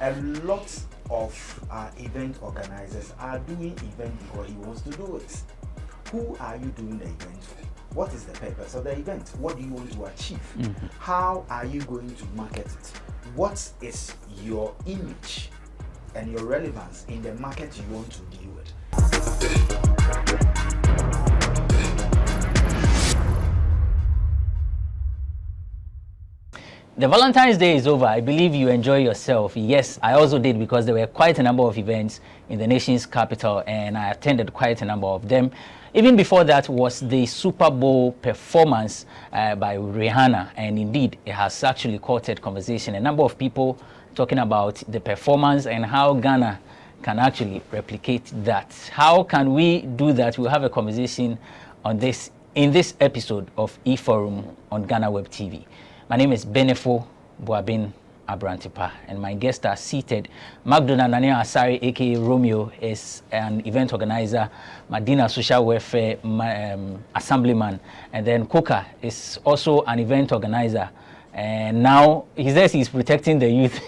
a lot of event organizers are doing event because he wants to do it. Who are you doing the event for? What is the purpose of the event? What do you want to achieve? How are you going to market it? What is your image and your relevance in the market you want to deal with? The Valentine's Day is over. I believe you enjoy yourself. Yes, I also did, because there were quite a number of events in the nation's capital and I attended quite a number of them. Even before that was the Super Bowl performance by Rihanna, and indeed it has actually courted conversation. A number of people talking about the performance and how Ghana can actually replicate that. How can we do that? We'll have a conversation on this in this episode of eForum on GhanaWeb TV. My name is Benefo Boabin Abrantepa, and my guests are seated. Magdona Nania Asari, aka Romeo, is an event organizer. Madina Social Welfare Assemblyman, and then Koka is also an event organizer. And now he says he's protecting the youth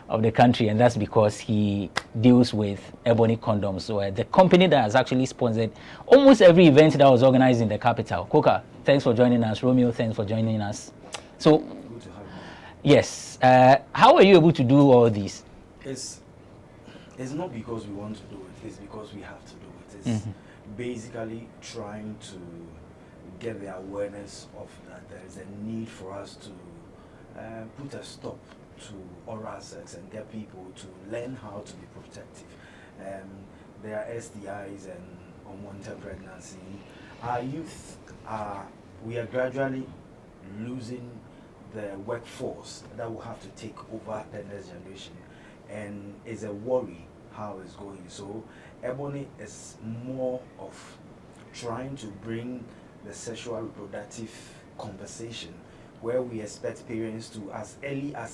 of the country, and that's because he deals with Ebony Condoms. So the company that has actually sponsored almost every event that was organized in the capital. Koka, thanks for joining us. Romeo, thanks for joining us. So, Good to have you. Yes, how are you able to do all this? It's not because we want to do it, it's because we have to do it. It's basically trying to get the awareness of that there is a need for us to put a stop to oral sex and get people to learn how to be protective. There are STIs and unwanted pregnancy. Our youth we are gradually losing the workforce that will have to take over the next generation, and it's a worry how it's going. So Ebony is more of trying to bring the sexual reproductive conversation where we expect parents to, as early as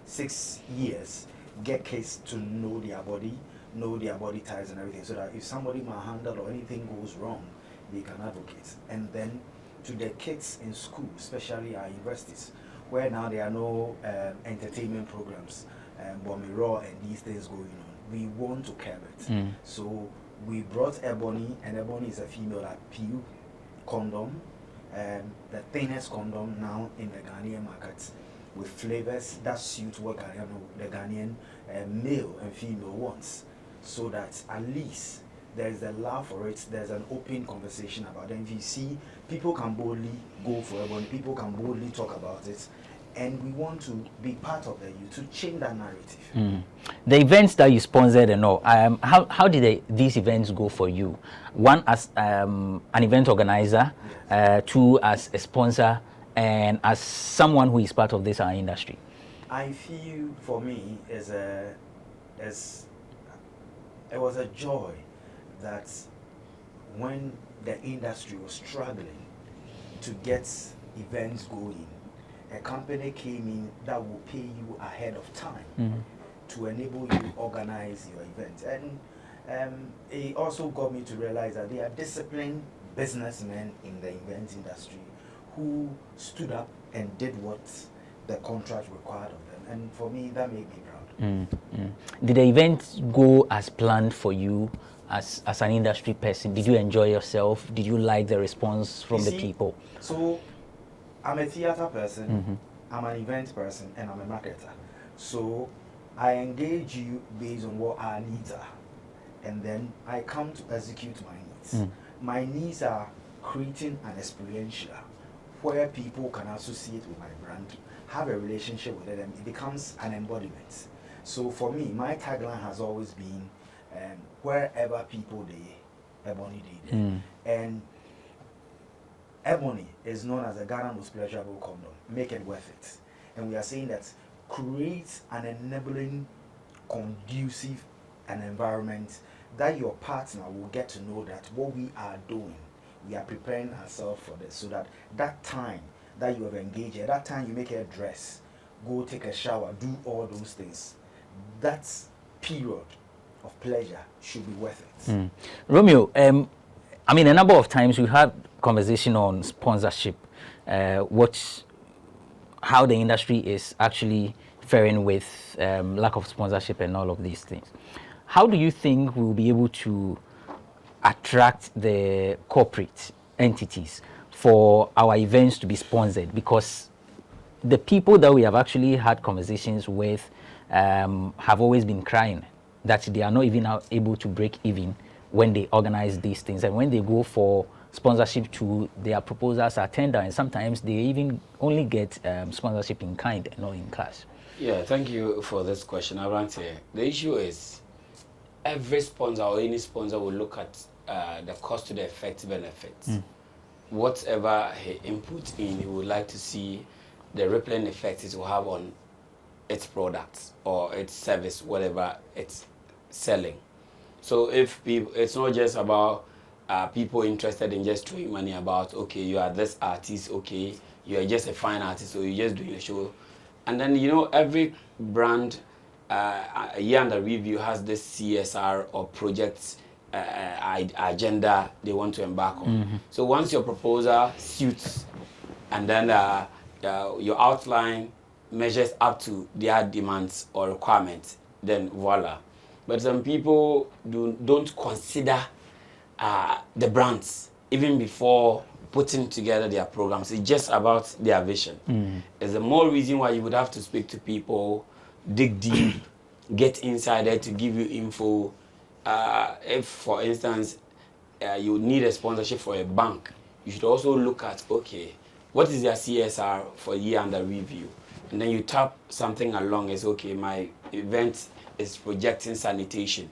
6 years, get kids to know their body types and everything, so that if somebody malhandled or anything goes wrong, they can advocate. And then to the kids in school, especially our universities, where now there are no entertainment programs, Bomiro and these things going on. We want to curb it. So we brought Ebony, and Ebony is a female appeal condom, the thinnest condom now in the Ghanaian market, with flavors that suit what the Ghanaian male and female wants, so that at least there's a love for it, there's an open conversation about it. And if you see, people can boldly go for Ebony, people can boldly talk about it, and we want to be part of the youth to change that narrative. The events that you sponsored and all, how did these events go for you? One, as an event organizer, two, as a sponsor, and as someone who is part of this industry. I feel for me it was a joy that when the industry was struggling to get events going, a company came in that will pay you ahead of time to enable you to organize your event. And it also got me to realize that there are disciplined businessmen in the event industry who stood up and did what the contract required of them. And for me, that made me proud. Did the event go as planned for you as an industry person? Did you enjoy yourself? Did you like the response from the people? So I'm a theater person, I'm an event person, and I'm a marketer. So I engage you based on what our needs are, and then I come to execute my needs. My needs are creating an experiential where people can associate with my brand, have a relationship with it, and it becomes an embodiment. So for me, my tagline has always been wherever people they, Ebony did. And Ebony is known as a Ghana most pleasurable condom. Make it worth it. And we are saying that create an enabling, conducive an environment that your partner will get to know that what we are doing, we are preparing ourselves for this, so that that time that you have engaged, at that time you make a dress, go take a shower, do all those things, that period of pleasure should be worth it. Romeo, I mean, a number of times we had conversation on sponsorship, how the industry is actually faring with lack of sponsorship and all of these things. How do you think we'll be able to attract the corporate entities for our events to be sponsored? Because the people that we have actually had conversations with have always been crying that they are not even able to break even when they organize these things, and when they go for sponsorship to their proposals are tender, and sometimes they even only get sponsorship in kind and not in cash. Yeah, thank you for this question, Abrantepa. The issue is every sponsor or any sponsor will look at the cost to the effect benefits. Whatever he inputs in, he would like to see the rippling effect it will have on its products or its service, whatever it's selling. So if people, it's not just about people interested in just throwing money about, okay, you are this artist, okay, you are just a fine artist, so you're just doing a show. And then, you know, every brand a year under review has this CSR or project agenda they want to embark on. So once your proposal suits and then your outline measures up to their demands or requirements, then voila. But some people don't consider the brands even before putting together their programs. It's just about their vision. There's a more reason why you would have to speak to people, dig deep, get inside there to give you info. If, for instance, you need a sponsorship for a bank, you should also look at, okay, what is their CSR for a year under review? And then you tap something along as, okay, my event is projecting sanitation,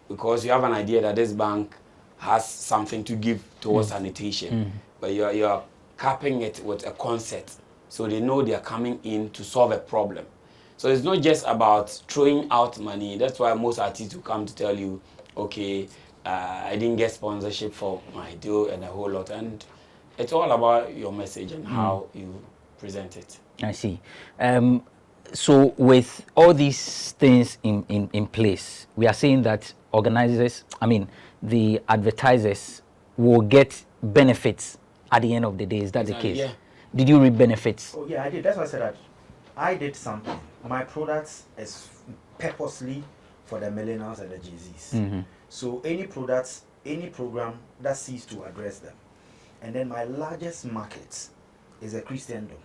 because you have an idea that this bank has something to give towards sanitation, but you're capping it with a concept, so they know they're coming in to solve a problem. So it's not just about throwing out money. That's why most artists will come to tell you, okay, I didn't get sponsorship for my deal and a whole lot. And it's all about your message and how you present it. I see. So with all these things in place, we are saying that organizers, the advertisers will get benefits at the end of the day. Is that the case? Yeah. Did you reap benefits? Oh yeah, I did. That's why I said that I did something. My products is purposely for the millennials and the Jay-Zs. So any products, any program that seeks to address them. And then my largest market is a Christendom,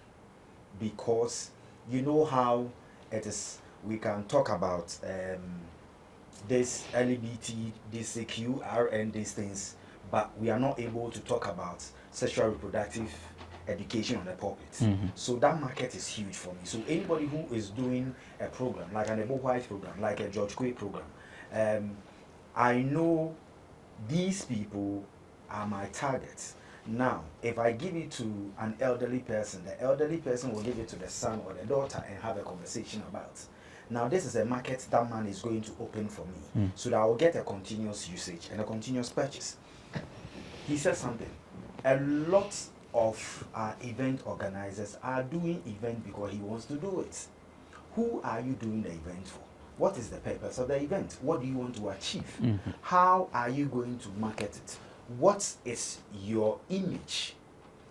because you know how it is. We can talk about this LGBT, this QRN, these things, but we are not able to talk about sexual reproductive education on the pulpit. So that market is huge for me. So anybody who is doing a program, like an Ebo White program, like a George Quay program, I know these people are my targets. Now, if I give it to an elderly person, the elderly person will give it to the son or the daughter and have a conversation about. Now, this is a market that man is going to open for me, so that I will get a continuous usage and a continuous purchase. He said something. A lot of event organizers are doing event because he wants to do it. Who are you doing the event for? What is the purpose of the event? What do you want to achieve? How are you going to market it? What is your image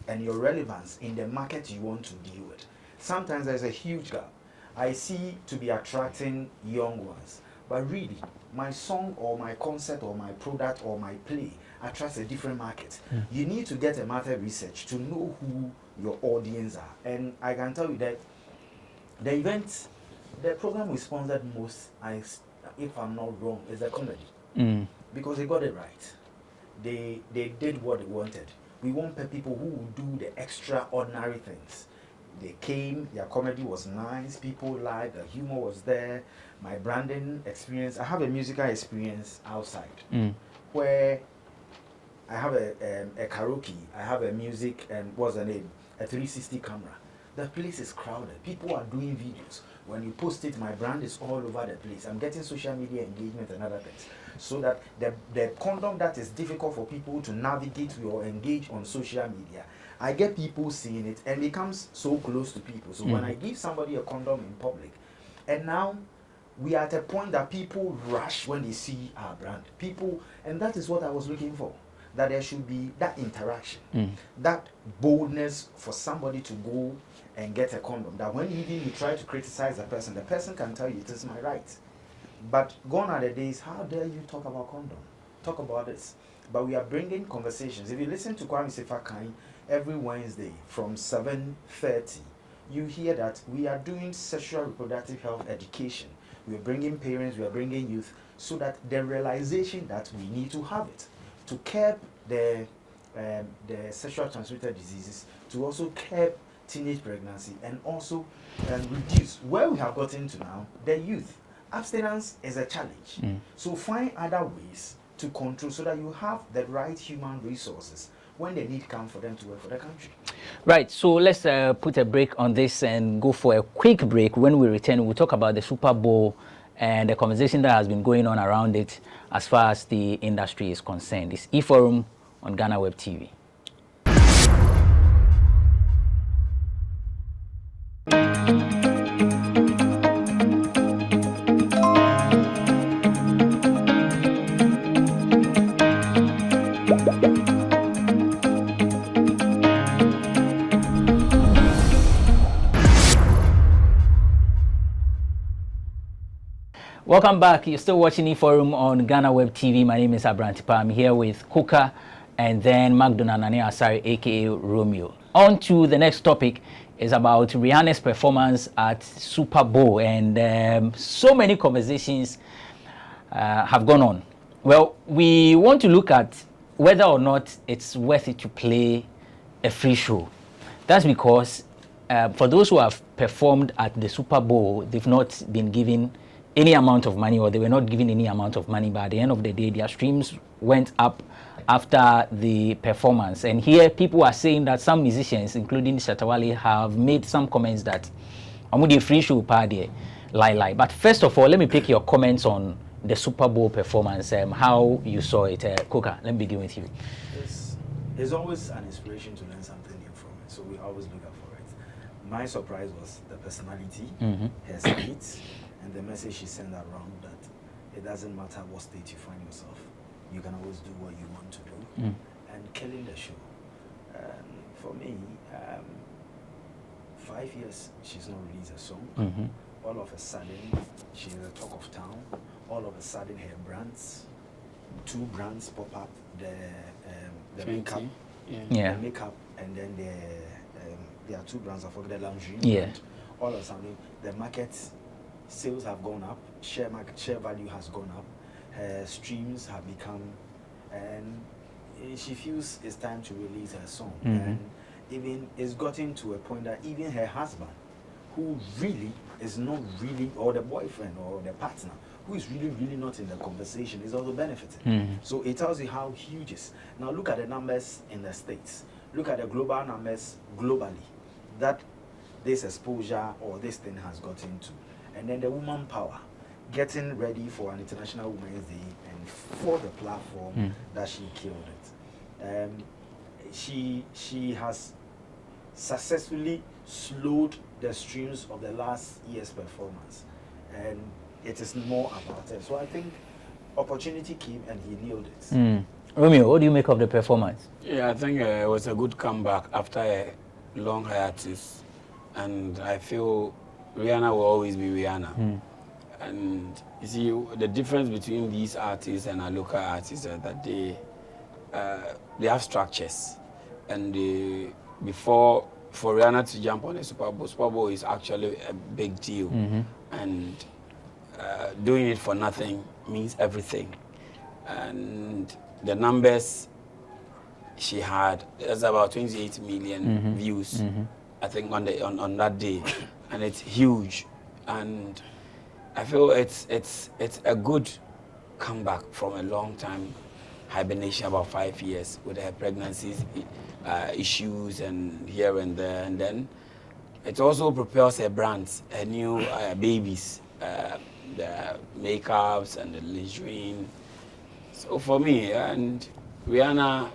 and your relevance in the market you want to deal with? Sometimes there's a huge gap. I see to be attracting young ones, but really, my song or my concert or my product or my play attracts a different market. You need to get a market research to know who your audience are. And I can tell you that the event, the program we sponsored most, if I'm not wrong, is the comedy. Because they got it right. They did what they wanted. We want people who will do the extraordinary things. They came, their comedy was nice, people liked, the humor was there. My branding experience, I have a musical experience outside where I have a karaoke, I have a music, and what's the name? A 360 camera. The place is crowded. People are doing videos. When you post it, my brand is all over the place. I'm getting social media engagement and other things. So that the condom that is difficult for people to navigate or engage on social media, I get people seeing it and it becomes so close to people. So when I give somebody a condom in public, and now we are at a point that people rush when they see our brand. And that is what I was looking for. That there should be that interaction, that boldness for somebody to go and get a condom, that when even you try to criticize the person can tell you it is my right. But gone are the days, how dare you talk about condom? Talk about this. But we are bringing conversations. If you listen to Kwame Sefakai every Wednesday from 7:30, you hear that we are doing sexual reproductive health education. We are bringing parents, we are bringing youth, so that the realization that we need to have it to curb the sexual transmitted diseases, to also curb teenage pregnancy, and also reduce where we have gotten to now, the youth. Abstinence is a challenge. So find other ways to control so that you have the right human resources when the need comes for them to work for the country. Right, so let's put a break on this and go for a quick break. When we return, we'll talk about the Super Bowl and the conversation that has been going on around it as far as the industry is concerned. It's eForum on GhanaWeb TV. Welcome back. You're still watching eForum on GhanaWeb TV. My name is Abrantepa. I'm here with Kuka and then Magdona Nane Asari, aka Romeo. On to the next topic is about Rihanna's performance at Super Bowl, and so many conversations have gone on. Well, we want to look at whether or not it's worth it to play a free show. That's because for those who have performed at the Super Bowl, they've not been given any amount of money, or they were not given any amount of money, but at the end of the day, their streams went up after the performance. And here people are saying that some musicians, including Shatawale, have made some comments that Amudi free show party lie. But first of all, let me pick your comments on the Super Bowl performance, how you saw it. Kuka, let me begin with you. It's always an inspiration to learn something new from it, so we always look out for it. My surprise was the personality, her speech, and the message she sent around that it doesn't matter what state you find yourself, you can always do what you want to do, and killing the show. For me, 5 years she's not released a song. All of a sudden, she's the talk of town. All of a sudden, her brands, 2 brands pop up: the makeup, the makeup, and then there are 2 brands. I forget the lingerie. Yeah. All of a sudden, the market sales have gone up, share value has gone up, her streams have become, and she feels it's time to release her song. And even it's gotten to a point that even her husband, who really is not really, or the boyfriend or the partner, who is really not in the conversation, is also benefiting. So it tells you how huge it is. Now look at the numbers in the States. Look at the global numbers globally that this exposure or this thing has gotten to. And then the woman power, getting ready for an International Women's Day, and for the platform that she killed it. She has successfully slowed the streams of the last year's performance, and it is more about it. So I think opportunity came and he nailed it. Romeo, what do you make of the performance? Yeah, I think it was a good comeback after a long hiatus, and I feel Rihanna will always be Rihanna. And you see, the difference between these artists and our local artists is that they have structures. And for Rihanna to jump on a Super Bowl is actually a big deal. And doing it for nothing means everything. And the numbers she had, there's about 28 million views, I think, on that day. And it's huge, and I feel it's a good comeback from a long time hibernation, about 5 years, with her pregnancies issues and here and there, and then it also propels her brands, her new babies, the makeups and the lingerie. So for me, and Rihanna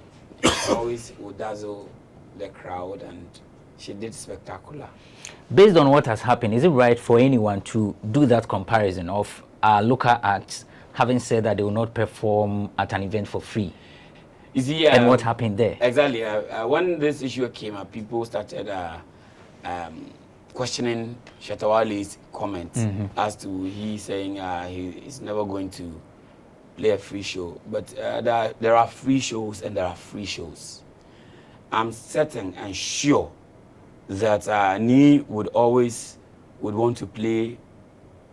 always would dazzle the crowd, and she did spectacular. Based on what has happened, is it right for anyone to do that comparison of local acts having said that they will not perform at an event for free? You see, and what happened there? Exactly. When this issue came up, people started questioning Shatawale's comment as to he saying he's never going to play a free show. But there are free shows and there are free shows. I'm certain and sure that Ni would want to play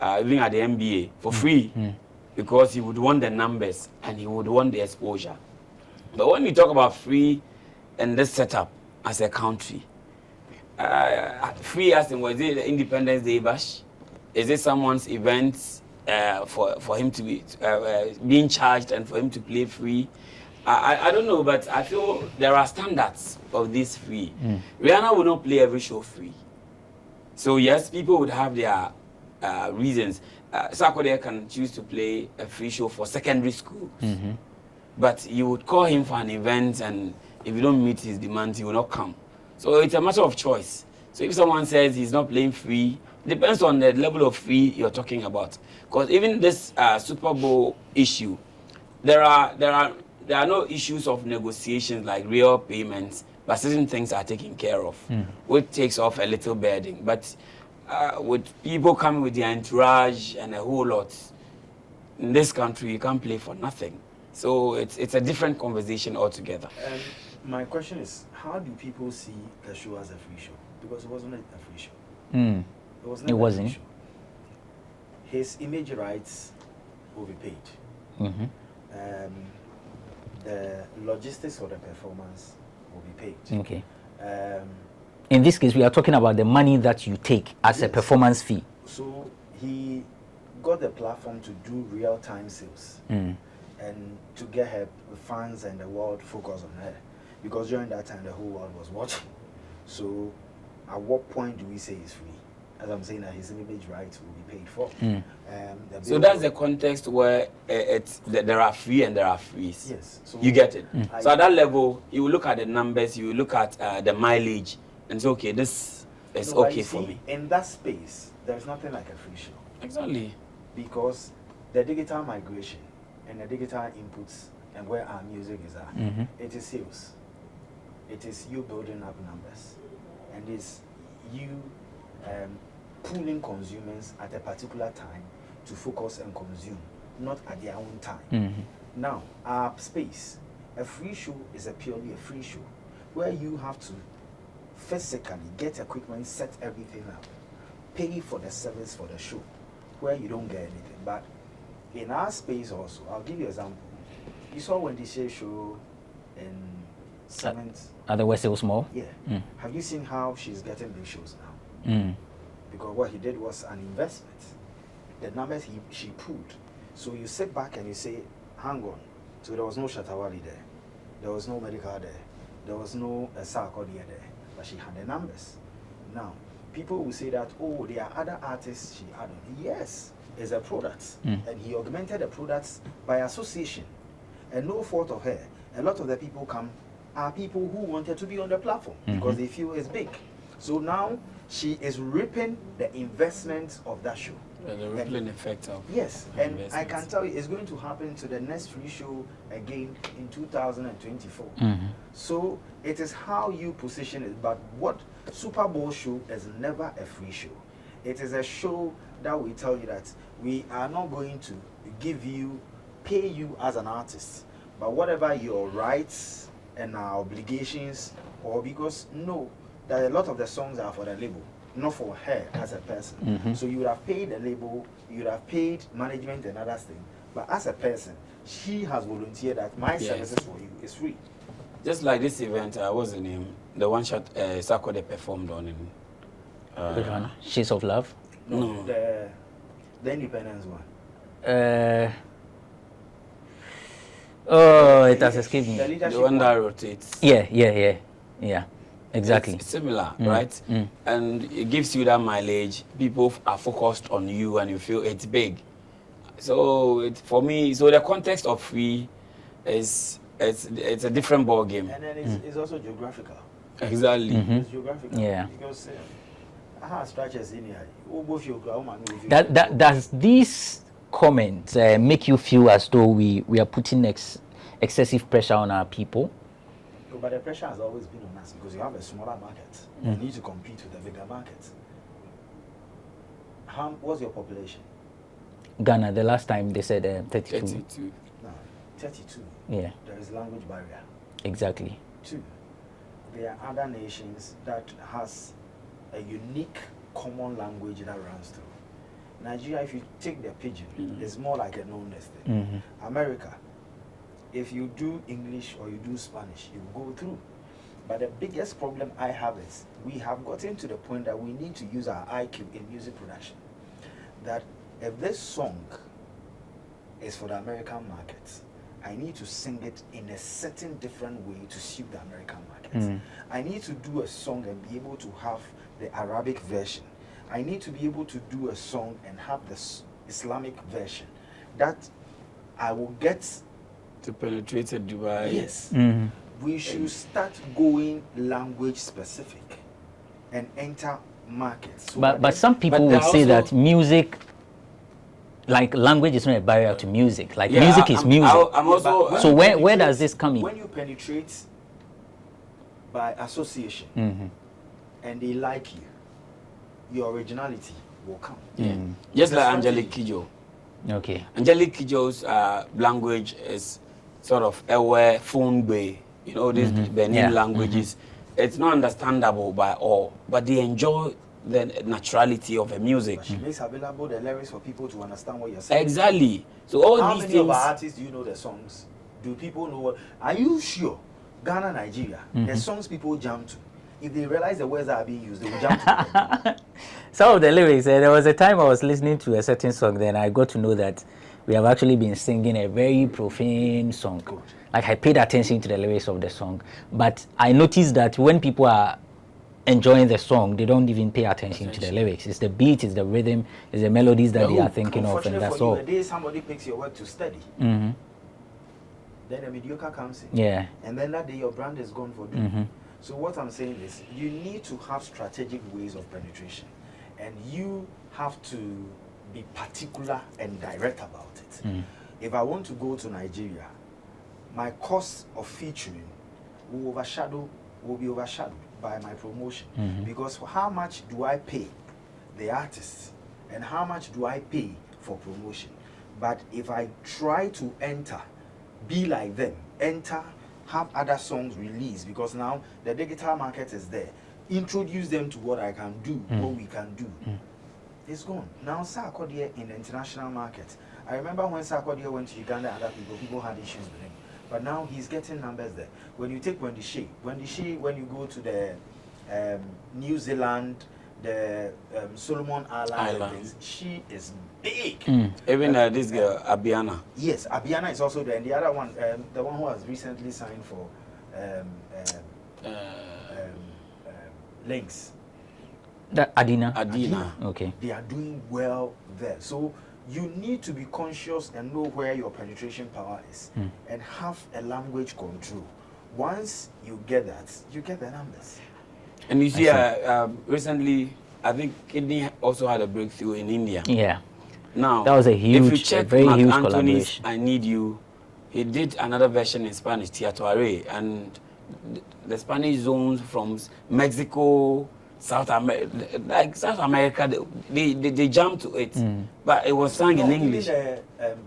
even at the NBA for free because he would want the numbers and he would want the exposure. But when we talk about free and this setup as a country, free as in, was it the Independence Day bash? Is it someone's event for him to be being charged and for him to play free? I don't know, but I feel there are standards of this free. Rihanna will not play every show free. So yes, people would have their reasons. Sarkodie can choose to play a free show for secondary schools. But you would call him for an event, and if you don't meet his demands, he will not come. So it's a matter of choice. So if someone says he's not playing free, depends on the level of free you're talking about. Because even this Super Bowl issue, there are no issues of negotiations like real payments, but certain things are taken care of, which takes off a little burden. But with people coming with their entourage and a whole lot, in this country, you can't play for nothing. So it's a different conversation altogether. My question is, how do people see the show as a free show? Because it wasn't a free show. It was never a free show. His image rights will be paid. The logistics for the performance will be paid. Okay. In this case, we are talking about the money that you take as a performance fee. So he got the platform to do real-time sales and to get her fans and the world focused on her. Because during that time, the whole world was watching. So at what point do we say it's free? As I'm saying, that his image rights will be paid for. So that's the context where there are free and there are frees. Yes. So you get it. So at that level, you will look at the numbers, you will look at the mileage, and say, okay, this is okay for me. In that space, there's nothing like a free show. Exactly. Because the digital migration and the digital inputs and where our music is at, it is sales. It is you building up numbers. And it's you pulling consumers at a particular time to focus and consume, not at their own time. Now, our space, a free show is purely a free show, where you have to physically get equipment, set everything up, pay for the service for the show, where you don't get anything. But in our space also, I'll give you an example. You saw when they show in Cement. At the West Hills Mall? Yeah. Have you seen how she's getting big shows now? Because what he did was an investment. The numbers she pulled. So you sit back and you say, hang on. So there was no Shatawale there. There was no Medical there. There was no Sarkodie there. But she had the numbers. Now, people will say that, oh, there are other artists she added. Yes, it's a product. And he augmented the products by association. And no fault of her. A lot of the people are people who wanted to be on the platform because they feel it's big. So now she is reaping the investment of that show. The rippling effect of and I can tell you it's going to happen to the next free show again in 2024. So it is how you position it. But what Super Bowl show is never a free show. It is a show that we tell you that we are not going to pay you as an artist, but whatever your rights and our obligations, or because that a lot of the songs are for the label, not for her as a person. So you would have paid the label, you would have paid management and other things, but as a person, she has volunteered that my services for you is free. Just like this event, what's the name? The one shot Sarkodie performed on in Shades of Love? No. The Independence one. It has escaped me. The one that rotates. Yeah. Exactly. It's similar, right? And it gives you that mileage. People are focused on you and you feel it's big. So for me, so the context of free is it's a different ball game. And then it's also geographical. Exactly. It's geographical. Yeah. Because structures in here. Does these comments make you feel as though we are putting excessive pressure on our people? But the pressure has always been on us because you have a smaller market. You need to compete with a bigger market. What's your population? Ghana, the last time they said 32. 32. No, 32. Yeah. There is language barrier. Exactly. 2. There are other nations that has a unique common language that runs through. Nigeria, if you take the pidgin, it's more like a known thing. America, if you do English or you do Spanish, you go through. But the biggest problem I have is we have gotten to the point that we need to use our IQ in music production. That if this song is for the American market, I need to sing it in a certain different way to suit the American market. I need to do a song and be able to have the Arabic version. I need to be able to do a song and have the Islamic version. That I will get to penetrate Dubai. Yes. We should start going language specific and enter markets. So but some people would say that music, like language is not a barrier to music. Like music is music. I'm also, so where does this come in? When you penetrate by association and they like you, your originality will come. Just like Angelique Kidjo. Okay. Angelique Kidjo's language is sort of Ewe, Funbe, you know, these Benin languages. It's not understandable by all, but they enjoy the naturality of the music. But she makes available the lyrics for people to understand what you're saying. Exactly. So all How these many things. of our artists do you know the songs? Do people know what? Are you sure? Ghana, Nigeria, the songs people jump to. If they realize the words that are being used, they will jump to them. Some of the lyrics, there was a time I was listening to a certain song, then I got to know that we have actually been singing a very profane song. Good. Like I paid attention to the lyrics of the song, but I noticed that when people are enjoying the song, they don't even pay attention to the lyrics. It's the beat, it's the rhythm, it's the melodies that they are thinking of, and that's all. The day somebody picks your work to study, then a mediocre comes in. Yeah. And then that day your brand is gone for good. So what I'm saying is you need to have strategic ways of penetration, and you have to be particular and direct about it. If I want to go to Nigeria, my cost of featuring will be overshadowed by my promotion, because how much do I pay the artists and how much do I pay for promotion? But if I try to enter, be like them, have other songs released, because now the digital market is there, introduce them to what I can do, what we can do, it's gone. Now Sarkodie in the international market, I remember when Sarkodie went to Uganda and other people had issues with him. But now he's getting numbers there. When you take Wendy Shea, when you go to the New Zealand, the Solomon Islands, she is big. Even this girl, Abiana. Yes, Abiana is also there. And the other one, the one who has recently signed for Links. Adina. Okay. They are doing well there. So you need to be conscious and know where your penetration power is and have a language control. Once you get that, you get the numbers. And you see, recently, I think Kidney also had a breakthrough in India. Yeah. Now, that was a very huge collaboration. I Need You, he did another version in Spanish, Teatro, and the Spanish zones from Mexico, South America, they jumped to it, but it was sung in English.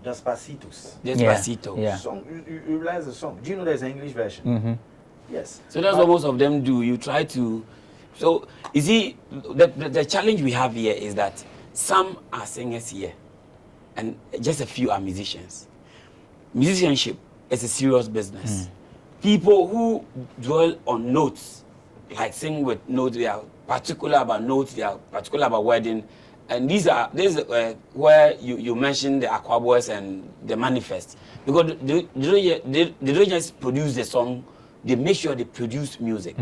Despacitos. Despacito. Yeah. Song, you realize the song. Do you know there's an English version? Yes. So that's what most of them do. You try to. So you see, the challenge we have here is that some are singers here, and just a few are musicians. Musicianship is a serious business. People who dwell on notes, like sing with notes, they are particular about notes, they are particular about wording, and this is where you mentioned the Aquaboys and the Manifest, because they don't just produce the song, they make sure they produce music.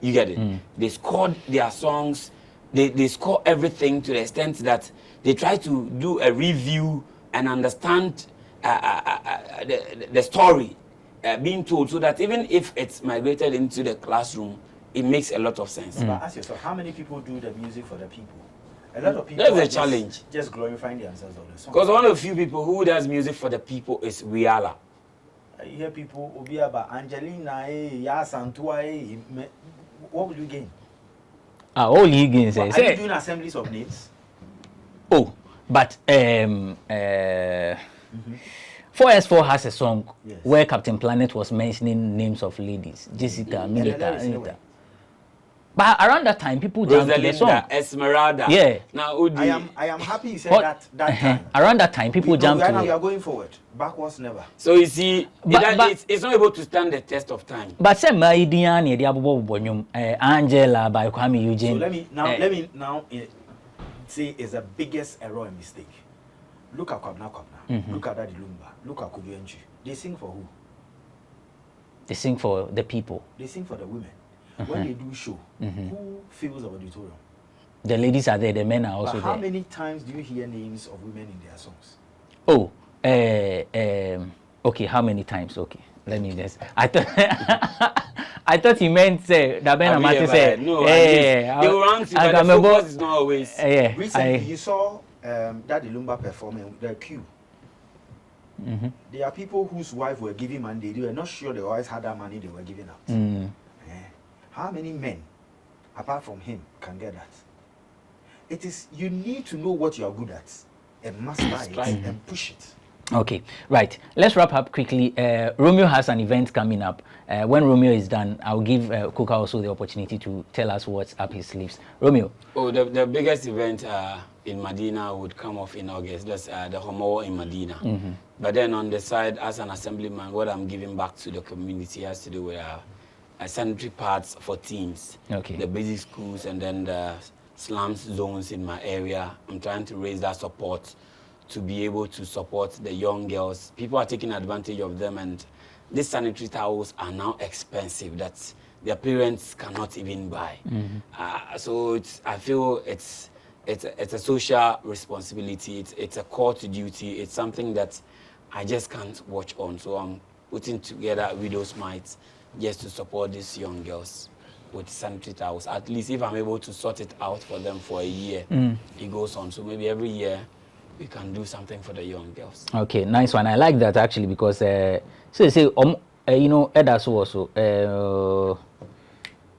You get it? They score their songs, they score everything to the extent that they try to do a review and understand the story being told, so that even if it's migrated into the classroom, it makes a lot of sense. But ask yourself, how many people do the music for the people? A lot of people. That's are a challenge. Just glorifying themselves on the song. Because one of the few people who does music for the people is Rihanna. You hear people will be about Angelina, Santua, what will you gain? All you gain Are you doing assemblies of names? Oh, but 4S4 has a song where Captain Planet was mentioning names of ladies, Jessica, Milita, Anita. But around that time, people jumped to the song. Esmeralda. Yeah. Now, I am happy you said that time. Around that time, people jumped to it. We are going forward. Backwards never. So you see, it's not able to stand the test of time. But say Maidian, the Abu Angela by Kwame Eugene. So let me now say is the biggest error and mistake. Look at Kwabna. Look at Daddy Lumba. Look at Kubienji. They sing for who? They sing for the people. They sing for the women. When they do show, who fills the auditorium? The ladies are there, the men are also but there. How many times do you hear names of women in their songs? Oh, okay, how many times? Okay, let me just. I thought he meant that Ben Amati said. No, they will run to, but the focus is not always. Recently, you saw Daddy Lumba performing the queue. There are people whose wives were giving money. They were not sure they always had that money they were giving out. How many men, apart from him, can get that? It is, you need to know what you are good at and master it and push it. Okay, right. Let's wrap up quickly. Romeo has an event coming up. When Romeo is done, I'll give Kuka also the opportunity to tell us what's up his sleeves. Romeo. Oh, the biggest event in Medina would come off in August. That's the Nkommo Wo Ho in Medina. But then on the side, as an assemblyman, what I'm giving back to the community has to do with sanitary pads for teens, the basic schools, and then the slums zones in my area. I'm trying to raise that support to be able to support the young girls. People are taking advantage of them, and these sanitary towels are now expensive that their parents cannot even buy. So I feel it's a social responsibility. It's a court duty. It's something that I just can't watch on. So I'm putting together Widow's Mites just to support these young girls with sanitary towels. At least if I'm able to sort it out for them for a year, it goes on. So maybe every year we can do something for the young girls. Okay, nice one. I like that actually because so you say you know Edaso also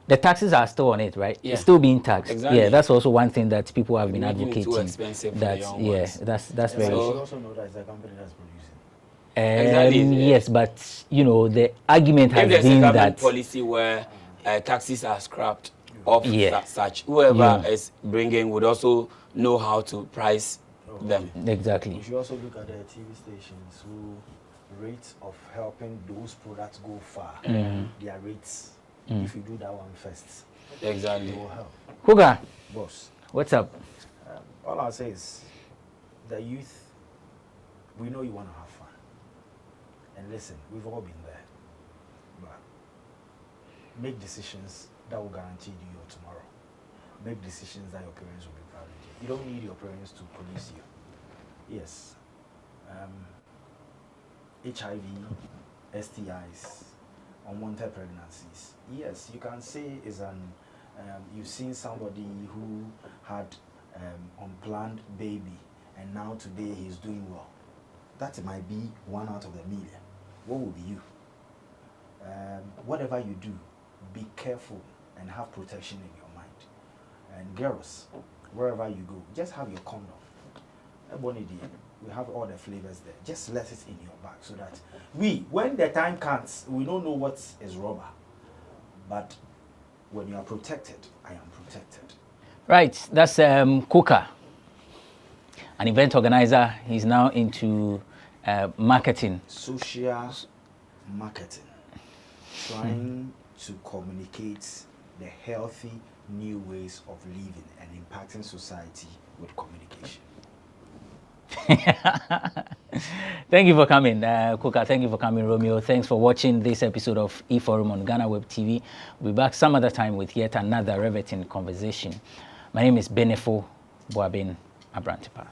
the taxes are still on it, right? Yeah. It's still being taxed. Exactly. Yeah, that's also one thing that people have been advocating. Too expensive for that, the young yeah, ones. that's very. You also know that it's a company that's producing. Exactly. Yes, but you know the argument has if there's been a government that policy where taxes are scrapped off such, whoever is bringing would also know how to price them. Exactly. We should also look at the TV stations who rates of helping those products go far. Their rates. If you do that one first, Exactly. it will help. Kuga, Boss, what's up? all I'll say is the youth, we know you want to have fun. And listen, we've all been there. But make decisions that will guarantee you your tomorrow. Make decisions that your parents will be proud of you. You don't need your parents to police you. Yes. HIV, STIs, unwanted pregnancies. Yes, you can say is you've seen somebody who had unplanned baby and now today he's doing well. That might be 1 out of a million. What will be you? Whatever you do, be careful and have protection in your mind. And girls, wherever you go, just have your condom. We have all the flavors there. Just let it in your bag so that when the time comes, we don't know what is rubber. But when you are protected, I am protected. Right, that's Kuka, an event organizer. He's now into marketing. Social marketing. Trying to communicate the healthy new ways of living and impacting society with communication. Thank you for coming, Kuka. Thank you for coming, Romeo. Thanks for watching this episode of eForum on GhanaWeb TV. We'll be back some other time with yet another riveting conversation. My name is Benefo Boabin Abrantepa.